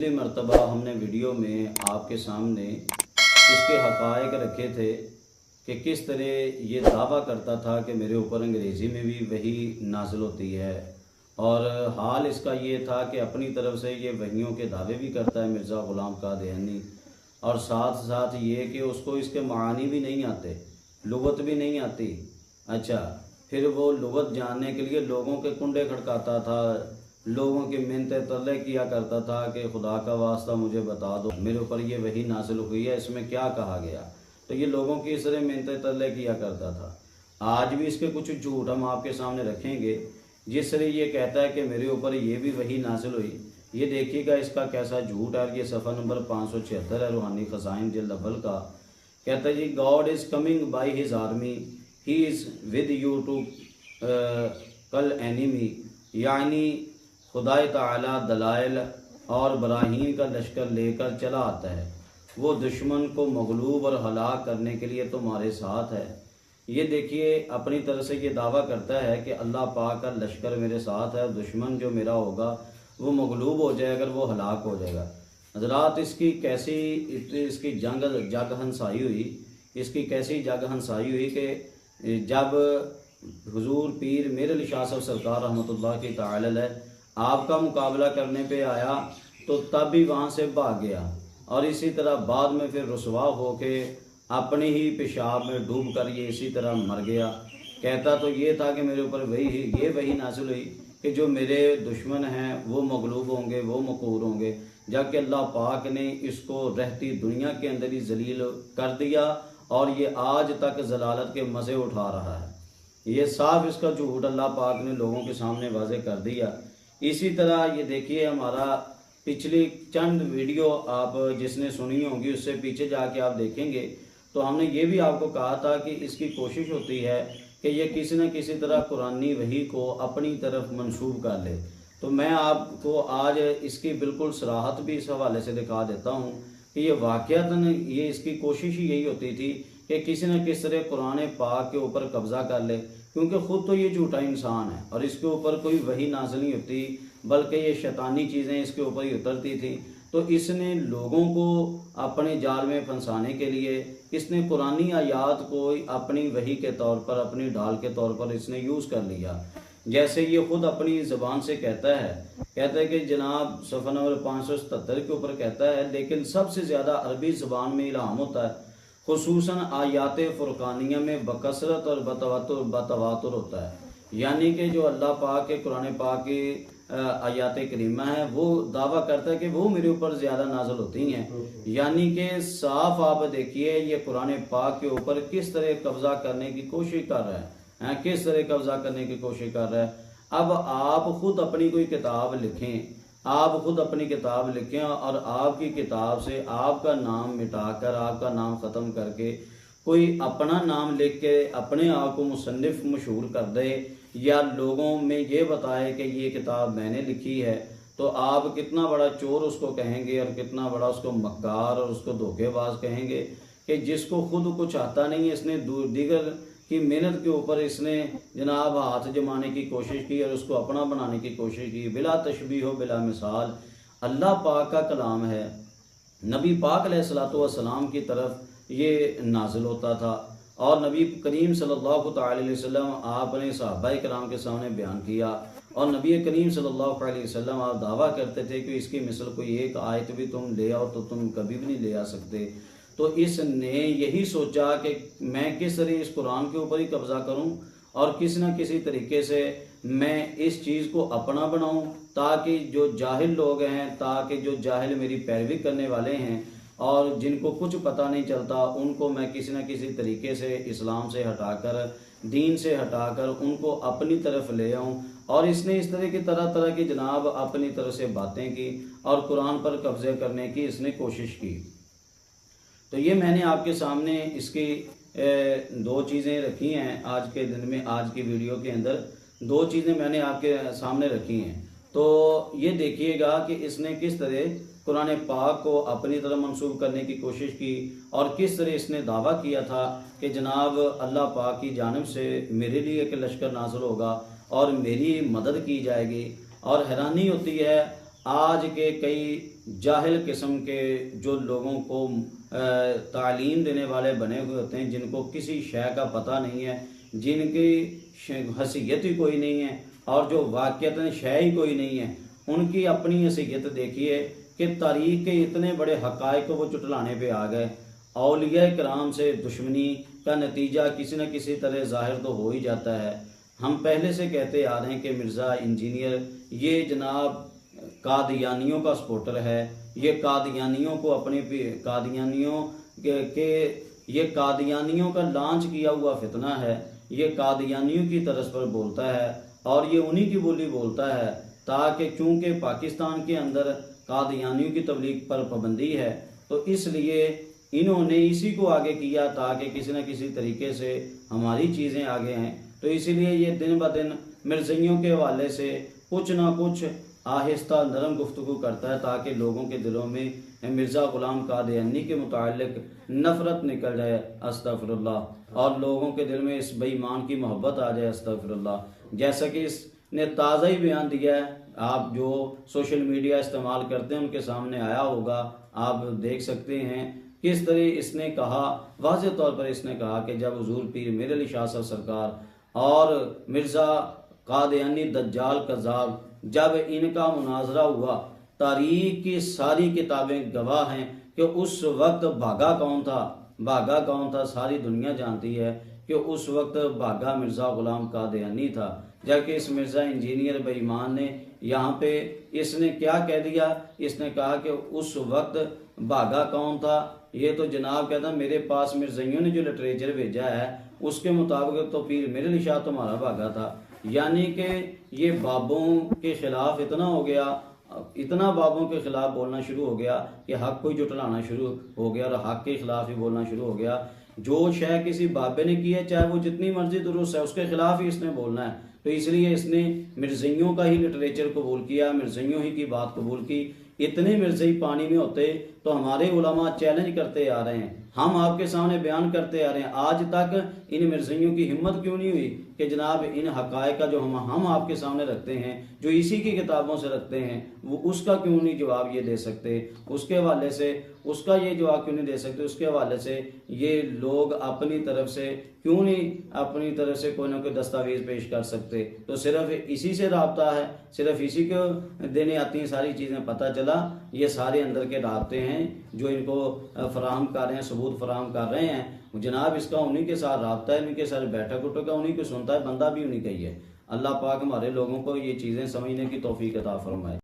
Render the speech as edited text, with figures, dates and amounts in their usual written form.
पिछली मरतबा हमने वीडियो में आपके सामने इसके हक़ाइक़ रखे थे कि किस तरह ये दावा करता था कि मेरे ऊपर अंग्रेज़ी में भी वही नाज़िल होती है, और हाल इसका ये था कि अपनी तरफ से ये वहियों के दावे भी करता है मिर्ज़ा ग़ुलाम क़ादियानी, और साथ साथ ये कि उसको इसके मानी भी नहीं आते, लुग़त भी नहीं आती। अच्छा, फिर वो लुग़त जानने के लिए लोगों के कुंडे खड़काता था, लोगों की मिन्नतें तरले किया करता था कि खुदा का वास्ता मुझे बता दो, मेरे ऊपर ये वही नाज़िल हुई है, इसमें क्या कहा गया। तो ये लोगों की इस तरह मिन्नतें तरले किया करता था। आज भी इसके कुछ झूठ हम आपके सामने रखेंगे। जिस तरह ये कहता है कि मेरे ऊपर ये भी वही नाज़िल हुई, ये देखिएगा इसका कैसा झूठ है। ये सफ़ा नंबर 576 है रूहानी ख़ज़ाइन जिल्द अव्वल का। कहता है जी, God is coming by his army, he is with you to kill enemy, यानी खुदाए ताला दलाइल और बराहीन का लश्कर लेकर चला आता है, वो दुश्मन को मगलूब और हलाक करने के लिए तुम्हारे साथ है। ये देखिए अपनी तरफ से ये दावा करता है कि अल्लाह पाक का लश्कर मेरे साथ है, दुश्मन जो मेरा होगा वो मगलूब हो जाएगा, वो हलाक हो जाएगा। हज़रात, इसकी कैसी इसकी जग हंसाई हुई, इसकी कैसी जग हंसाई हुई कि जब हुजूर पीर मेरे अली शाह साहब सरकार रहमतुल्लाह की ताला अलैह आपका मुकाबला करने पे आया तो तब भी वहाँ से भाग गया, और इसी तरह बाद में फिर रुसवा होके अपने ही पेशाब में डूब कर ये इसी तरह मर गया। कहता तो ये था कि मेरे ऊपर वही नाज़िल हुई कि जो मेरे दुश्मन हैं वो मगलूब होंगे, वो मकहूर होंगे, जबकि अल्लाह पाक ने इसको रहती दुनिया के अंदर ही जलील कर दिया और ये आज तक जलालत के मज़े उठा रहा है। ये साफ इसका झूठ अल्लाह पाक ने लोगों के सामने वाज़े कर दिया। इसी तरह ये देखिए हमारा पिछली चंद वीडियो आप जिसने सुनी होंगी उससे पीछे जाके आप देखेंगे तो हमने ये भी आपको कहा था कि इसकी कोशिश होती है कि ये किसी न किसी तरह कुरानी वही को अपनी तरफ मंसूब कर ले। तो मैं आपको आज इसकी बिल्कुल सराहत भी इस हवाले से दिखा देता हूँ कि ये वाक़यातन ये इसकी कोशिश ही यही होती थी कि किसी न किसी तरह कुरान पाक के ऊपर कब्ज़ा कर ले, क्योंकि ख़ुद तो ये झूठा इंसान है और इसके ऊपर कोई वही नाज़िल नहीं होती, बल्कि ये शैतानी चीज़ें इसके ऊपर ही उतरती थी। तो इसने लोगों को अपने जाल में फंसाने के लिए इसने कुरानी आयात को अपनी वही के तौर पर, अपनी ढाल के तौर पर इसने यूज़ कर लिया। जैसे ये ख़ुद अपनी ज़बान से कहता है कि जनाब सफ़ा नंबर 577 के ऊपर कहता है, लेकिन सबसे ज़्यादा अरबी ज़बान में इल्हाम होता है, खुसूसन आयात फ़ुरक़ानिया में बकसरत और बतवातुर होता है। यानी कि जो अल्लाह पाक के कुरान पाक की आयात करीमा है वो दावा करता है कि वो मेरे ऊपर ज़्यादा नाज़िल होती हैं। यानी कि साफ आप देखिए ये कुरान पाक के ऊपर किस तरह कब्ज़ा करने की कोशिश कर रहा है, किस तरह कब्ज़ा करने की कोशिश कर रहा है। अब आप ख़ुद अपनी कोई किताब लिखें, आप खुद अपनी किताब लिखें और आपकी किताब से आपका नाम मिटाकर, आपका नाम ख़त्म करके कोई अपना नाम लिख के अपने आप को मुसन्निफ़ मशहूर कर दे या लोगों में ये बताए कि ये किताब मैंने लिखी है, तो आप कितना बड़ा चोर उसको कहेंगे और कितना बड़ा उसको मक्कार और उसको धोखेबाज कहेंगे कि जिसको खुद कुछ आता नहीं है, इसने दीगर की मेहनत के ऊपर इसने जनाब हाथ जमाने की कोशिश की और उसको अपना बनाने की कोशिश की। बिला तशबीह हो बिला मिसाल अल्लाह पाक का कलाम है, नबी पाक अलैहिस्सलातु वस्सलाम की तरफ ये नाजिल होता था और नबी करीम सल्लल्लाहु अलैहि वसल्लम आपने सहाबाए किराम के सामने बयान किया और नबी करीम सल्लल्लाहु अलैहि वसल्लम आप दावा करते थे कि इसकी मिसल कोई एक आयत भी तुम ले आओ तो तुम कभी भी नहीं ले आ सकते। तो इसने यही सोचा कि मैं किस तरह इस कुरान के ऊपर ही कब्ज़ा करूं और किसी न किसी तरीके से मैं इस चीज़ को अपना बनाऊं, ताकि जो जाहिल लोग हैं, ताकि जो जाहिल मेरी पैरवी करने वाले हैं और जिनको कुछ पता नहीं चलता, उनको मैं किसी न किसी तरीके से इस्लाम से हटाकर, दीन से हटाकर उनको अपनी तरफ ले आऊं। और इसने इस तरह की तरह तरह की जनाब अपनी तरफ से बातें की और कुरान पर कब्ज़े करने की इसने कोशिश की। तो ये मैंने आपके सामने इसकी दो चीज़ें रखी हैं आज के दिन में, आज की वीडियो के अंदर दो चीज़ें मैंने आपके सामने रखी हैं। तो ये देखिएगा कि इसने किस तरह कुरान पाक को अपनी तरफ मंसूब करने की कोशिश की और किस तरह इसने दावा किया था कि जनाब अल्लाह पाक की जानिब से मेरे लिए एक लश्कर नाज़िल होगा और मेरी मदद की जाएगी। और हैरानी होती है आज के कई जाहिल किस्म के जो लोगों को तालीम देने वाले बने हुए होते हैं, जिनको किसी शय का पता नहीं है, जिनकी हसीयत ही कोई नहीं है और जो वाक़ियतन शय ही कोई नहीं है, उनकी अपनी हसीयत देखिए कि तारीख़ के इतने बड़े हक़ाइक़ को वो चुटलाने पे आ गए। औलिया कराम से दुश्मनी का नतीजा किसी न किसी तरह ज़ाहिर तो हो ही जाता है। हम पहले से कहते आ रहे हैं कि मिर्ज़ा इंजीनियर ये जनाब कादियानियों का सपोर्टर है, ये कादियानियों को अपने कादियानियों के ये कादियानियों का लॉन्च किया हुआ फितना है, ये कादियानियों की तरफ पर बोलता है और ये उन्हीं की बोली बोलता है, ताकि चूँकि पाकिस्तान के अंदर कादियानियों की तबलीग पर पाबंदी है तो इसलिए इन्होंने इसी को आगे किया ताकि किसी न किसी तरीके से हमारी चीज़ें आगे हैं। तो इसीलिए ये दिन ब दिन मिर्ज़इयों के हवाले से कुछ ना कुछ आहिस्ता नरम गुफ्तगू करता है ताकि लोगों के दिलों में मिर्ज़ा ग़ुलाम कादियानी के मुताल्लिक़ नफ़रत निकल जाए, अस्तग़फ़िरुल्लाह, और लोगों के दिल में इस बेईमान की मोहब्बत आ जाए, अस्तग़फ़िरुल्लाह। जैसा कि इसने ताज़ा ही बयान दिया है, आप जो सोशल मीडिया इस्तेमाल करते हैं उनके सामने आया होगा, आप देख सकते हैं किस तरह इसने कहा, वाज़ेह तौर पर इसने कहा कि जब हुज़ूर पीर मीर अली शाह साहब सरकार और मिर्ज़ा कादियानी दज्जाल कज़्ज़ाब जब इनका मुनाजरा हुआ, तारीख़ की सारी किताबें गवाह हैं कि उस वक्त भागा कौन था, भागा कौन था, सारी दुनिया जानती है कि उस वक्त भागा मिर्ज़ा ग़ुलाम कादियानी था। जबकि इस मिर्ज़ा इंजीनियर बेईमान ने यहाँ पे इसने क्या कह दिया, इसने कहा कि उस वक्त भागा कौन था, ये तो जनाब कहता मेरे पास मिर्ज़इयों ने जो लिटरेचर भेजा है उसके मुताबिक तो पीर मीर अली शाह तुम्हारा भागा था। यानी कि ये बाबों के ख़िलाफ़ इतना हो गया, इतना बाबों के ख़िलाफ़ बोलना शुरू हो गया कि हक़ को ही जुटलाना शुरू हो गया और हक़ के ख़िलाफ़ ही बोलना शुरू हो गया। जो शय किसी बाबे ने की है, चाहे वो जितनी मर्जी दुरुस्त है, उसके ख़िलाफ़ ही इसने बोलना है। तो इसलिए इसने मिर्ज़इयों का ही लिटरेचर कबूल किया, मिर्ज़इयों ही की बात कबूल की। इतने मिर्ज़ई पानी में होते तो हमारे उलमा चैलेंज करते आ रहे हैं, हम आपके सामने बयान करते आ रहे हैं, आज तक इन मिर्ज़इयों की हिम्मत क्यों नहीं हुई कि जनाब इन हक़ाइक़ का जो हम आपके सामने रखते हैं, जो इसी की किताबों से रखते हैं, वो उसका क्यों नहीं जवाब ये दे सकते, उसके हवाले से उसका ये जवाब क्यों नहीं दे सकते, उसके हवाले से ये लोग अपनी तरफ से क्यों नहीं अपनी तरफ से कोई ना कोई दस्तावेज़ पेश कर सकते। तो सिर्फ इसी से राब्ता है, सिर्फ इसी को देने आती हैं सारी चीज़ें। पता चला ये सारे अंदर के राब्ते हैं जो इनको फराहम कर रहे हैं, सबूत फराहम कर रहे हैं। जनाब इसका उन्हीं के साथ राब्ता है, उनके साथ बैठक उठक का उन्हीं को सुनता है, बंदा भी उन्हीं का ही है। अल्लाह पाक हमारे लोगों को ये चीज़ें समझने की तौफीक अता फरमाए।